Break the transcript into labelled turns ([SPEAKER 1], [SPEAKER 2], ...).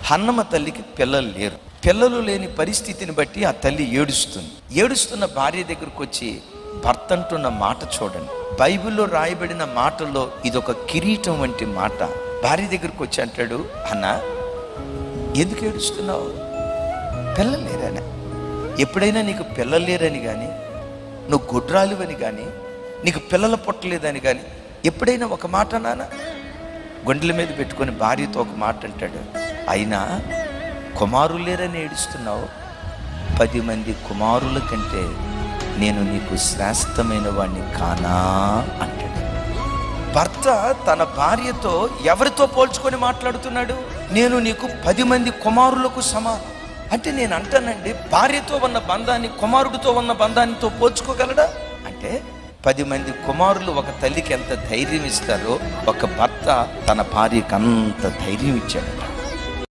[SPEAKER 1] హన్నమ్మ తల్లికి పిల్లలు లేరు. పిల్లలు లేని పరిస్థితిని బట్టి ఆ తల్లి ఏడుస్తుంది. ఏడుస్తున్న భార్య దగ్గరకు వచ్చి భర్త అంటున్న మాట చూడండి. బైబిల్లో రాయబడిన మాటల్లో ఇదొక కిరీటం వంటి మాట. భార్య దగ్గరకు వచ్చి అంటాడు, అన్న ఎందుకు ఏడుస్తున్నావు? పిల్లలు లేరని. ఎప్పుడైనా నీకు పిల్లలు లేరని కానీ, నువ్వు గుడ్రాలువని కానీ, నీకు పిల్లలు పుట్టలేదని కానీ ఎప్పుడైనా ఒక మాట నానా? గుండెల మీద పెట్టుకొని భార్యతో ఒక మాట అంటాడు, అయినా కుమారులు లేరని ఏడుస్తున్నావు. 10 మంది కుమారుల కంటే నేను నీకు శ్రేష్టమైన వాడిని కానా అంటాడు. భర్త తన భార్యతో ఎవరితో పోల్చుకొని మాట్లాడుతున్నాడు? నేను నీకు 10 మంది కుమారులకు సమానం అంటే నేను అంటానండి, భార్యతో ఉన్న బంధాన్ని కుమారుడితో ఉన్న బంధానితో పోల్చుకోగలడా? అంటే 10 మంది కుమారులు ఒక తల్లికి ఎంత ధైర్యం ఇస్తారో ఒక భర్త తన భార్యకి అంత ధైర్యం ఇచ్చాడు.